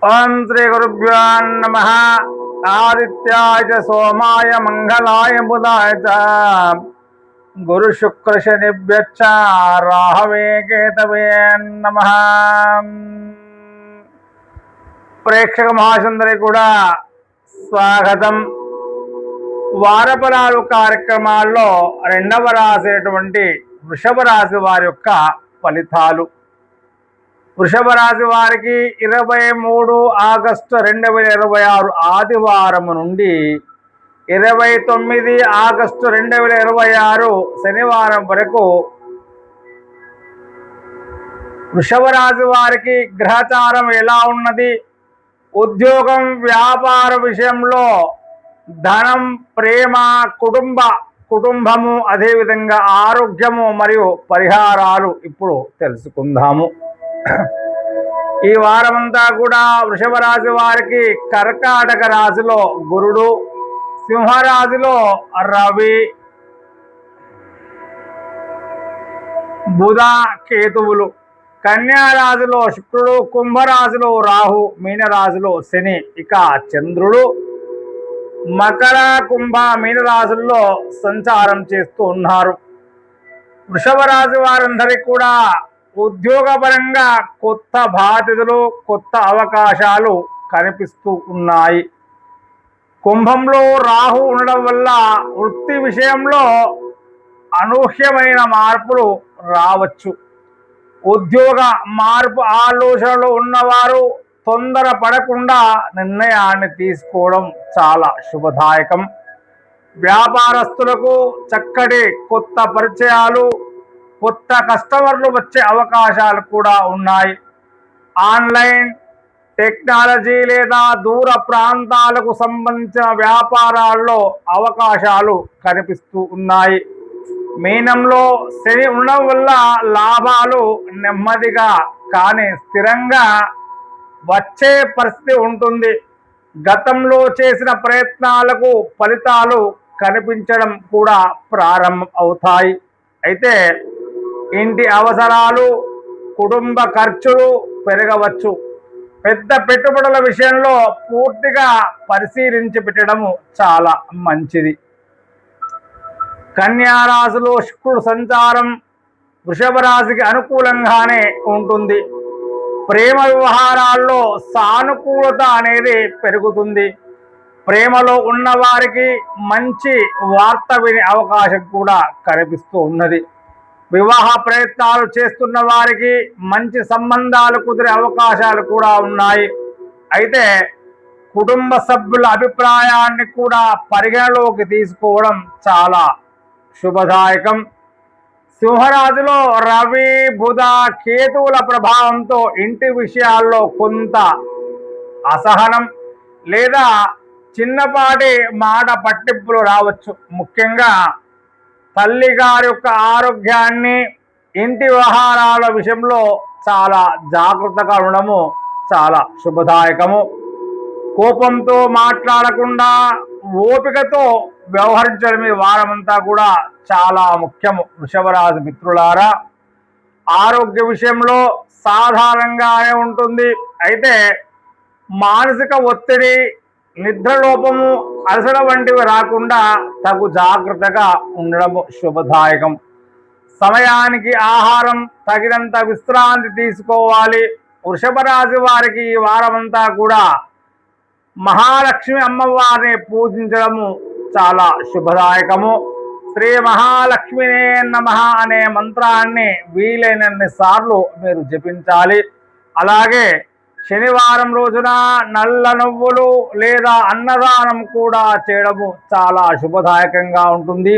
ఓం శ్రీ గురుభ్యో నమః. ఆదిత్యాయ చ సోమాయ మంగళాయ బుధాయ చ గురు శుక్ర శనిభ్యశ్చ రాహవే కేతవే నమః. ప్రేక్షక మహాసుందరికి కూడా స్వాగతం. వారఫలాలు కార్యక్రమాల్లో రెండవ రాశి అయినటువంటి వృషభ రాశి వారి యొక్క ఫలితాలు. వృషభ రాశి వారికి 23 ఆగస్టు 2026 ఆదివారం నుండి 29 ఆగస్టు 2026 శనివారం వరకు వృషభ రాశి వారికి గ్రహచారం ఎలా ఉన్నది, ఉద్యోగం వ్యాపార విషయంలో ధనం, ప్రేమ, కుటుంబము, అదేవిధంగా ఆరోగ్యము మరియు పరిహారాలు ఇప్పుడు తెలుసుకుందాము. ఈ వారమంతా కూడా వృషభ రాశి వారికి కర్కాటక రాశిలో గురుడు, సింహరాశిలో రవి, బుధ, కేతువులు, కన్యా రాశిలో శుక్రుడు, కుంభరాశిలో రాహు, మీనరాశిలో శని, ఇక చంద్రుడు మకర, కుంభ, మీన రాశుల్లో సంచారం చేస్తూ ఉన్నారు. వృషభ రాశి వారందరికీ కూడా ఉద్యోగపరంగా కొత్త బాధ్యతలు, కొత్త అవకాశాలు కనిపిస్తూ ఉన్నాయి. కుంభంలో రాహు ఉండడం వల్ల వృత్తి విషయంలో అనూహ్యమైన మార్పులు రావచ్చు. ఉద్యోగ మార్పు ఆలోచనలు ఉన్నవారు తొందర పడకుండా నిర్ణయాన్ని తీసుకోవడం చాలా శుభదాయకం. వ్యాపారస్తులకు చక్కటి కొత్త పరిచయాలు, కొత్త కస్టమర్లు వచ్చే అవకాశాలు కూడా ఉన్నాయి. ఆన్లైన్ టెక్నాలజీ లేదా దూర ప్రాంతాలకు సంబంధించిన వ్యాపారాల్లో అవకాశాలు కనిపిస్తూ ఉన్నాయి. మీనంలో శని ఉండడం వల్ల లాభాలు నెమ్మదిగా కానీ స్థిరంగా వచ్చే పరిస్థితి ఉంటుంది. గతంలో చేసిన ప్రయత్నాలకు ఫలితాలు కనిపించడం కూడా ప్రారంభం అవుతాయి. అయితే ఇంటి అవసరాలు, కుటుంబ ఖర్చులు పెరగవచ్చు. పెద్ద పెట్టుబడుల విషయంలో పూర్తిగా పరిశీలించి పెట్టడము చాలా మంచిది. కన్యా రాశిలో శుక్రుడు సంచారం వృషభ రాశికి అనుకూలంగానే ఉంటుంది. ప్రేమ వ్యవహారాల్లో సానుకూలత అనేది పెరుగుతుంది. ప్రేమలో ఉన్నవారికి మంచి వార్త వినే అవకాశం కూడా కనిపిస్తూ ఉన్నది. వివాహ ప్రయత్నాలు చేస్తున్న వారికి మంచి సంబంధాలు కుదిరే అవకాశాలు కూడా ఉన్నాయి. అయితే కుటుంబ సభ్యుల అభిప్రాయాన్ని కూడా పరిగణలోకి తీసుకోవడం చాలా శుభదాయకం. సింహరాశిలో రవి, బుధ, కేతువుల ప్రభావంతో ఇంటి విషయాల్లో కొంత అసహనం లేదా చిన్నపాటి మాట పట్టింపులు రావచ్చు. ముఖ్యంగా తల్లి గారి యొక్క ఆరోగ్యాన్ని, ఇంటి వ్యవహారాల విషయంలో చాలా జాగ్రత్తగా ఉండడము చాలా శుభదాయకము. కోపంతో మాట్లాడకుండా ఓపికతో వ్యవహరించడం ఈ వారమంతా కూడా చాలా ముఖ్యము. వృషభరాశి మిత్రులారా, ఆరోగ్య విషయంలో సాధారణంగానే ఉంటుంది. అయితే మానసిక ఒత్తిడి, నిద్రలోపము, అలసట వంటివి రాకుండా తగు జాగ్రత్తగా ఉండడము శుభదాయకం. సమయానికి ఆహారం, తగినంత విశ్రాంతి తీసుకోవాలి. వృషభ రాశి వారికి ఈ వారమంతా కూడా మహాలక్ష్మి అమ్మవారిని పూజించడము చాలా శుభదాయకము. శ్రీ మహాలక్ష్మినే నమః అనే మంత్రాన్ని వీలైనన్ని సార్లు మీరు జపించాలి. అలాగే శనివారం రోజున నల్ల నువ్వులు లేదా అన్నదానం కూడా చేయడము చాలా శుభదాయకంగా ఉంటుంది.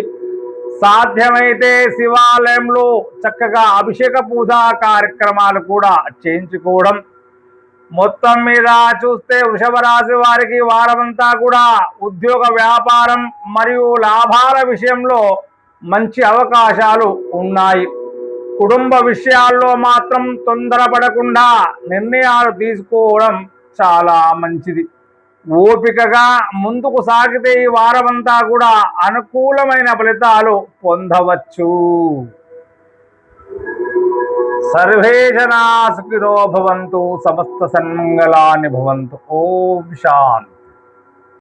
సాధ్యమైతే శివాలయంలో చక్కగా అభిషేక పూజా కార్యక్రమాలు కూడా చేయించుకోవడం. మొత్తం మీద చూస్తే వృషభ రాశి వారికి వారమంతా కూడా ఉద్యోగ, వ్యాపారం మరియు లాభాల విషయంలో మంచి అవకాశాలు ఉన్నాయి. కుటుంబ విషయాల్లో మాత్రం తొందరపడకుండా నిర్ణయాలు తీసుకోవడం చాలా మంచిది. ఓపికగా ముందుకు సాగితే ఈ వారమంతా కూడా అనుకూలమైన ఫలితాలు పొందవచ్చు. సర్వే జనా సుఖినో భవంతు, సమస్త సన్మంగళాని భవంతు. ఓం శాంతి.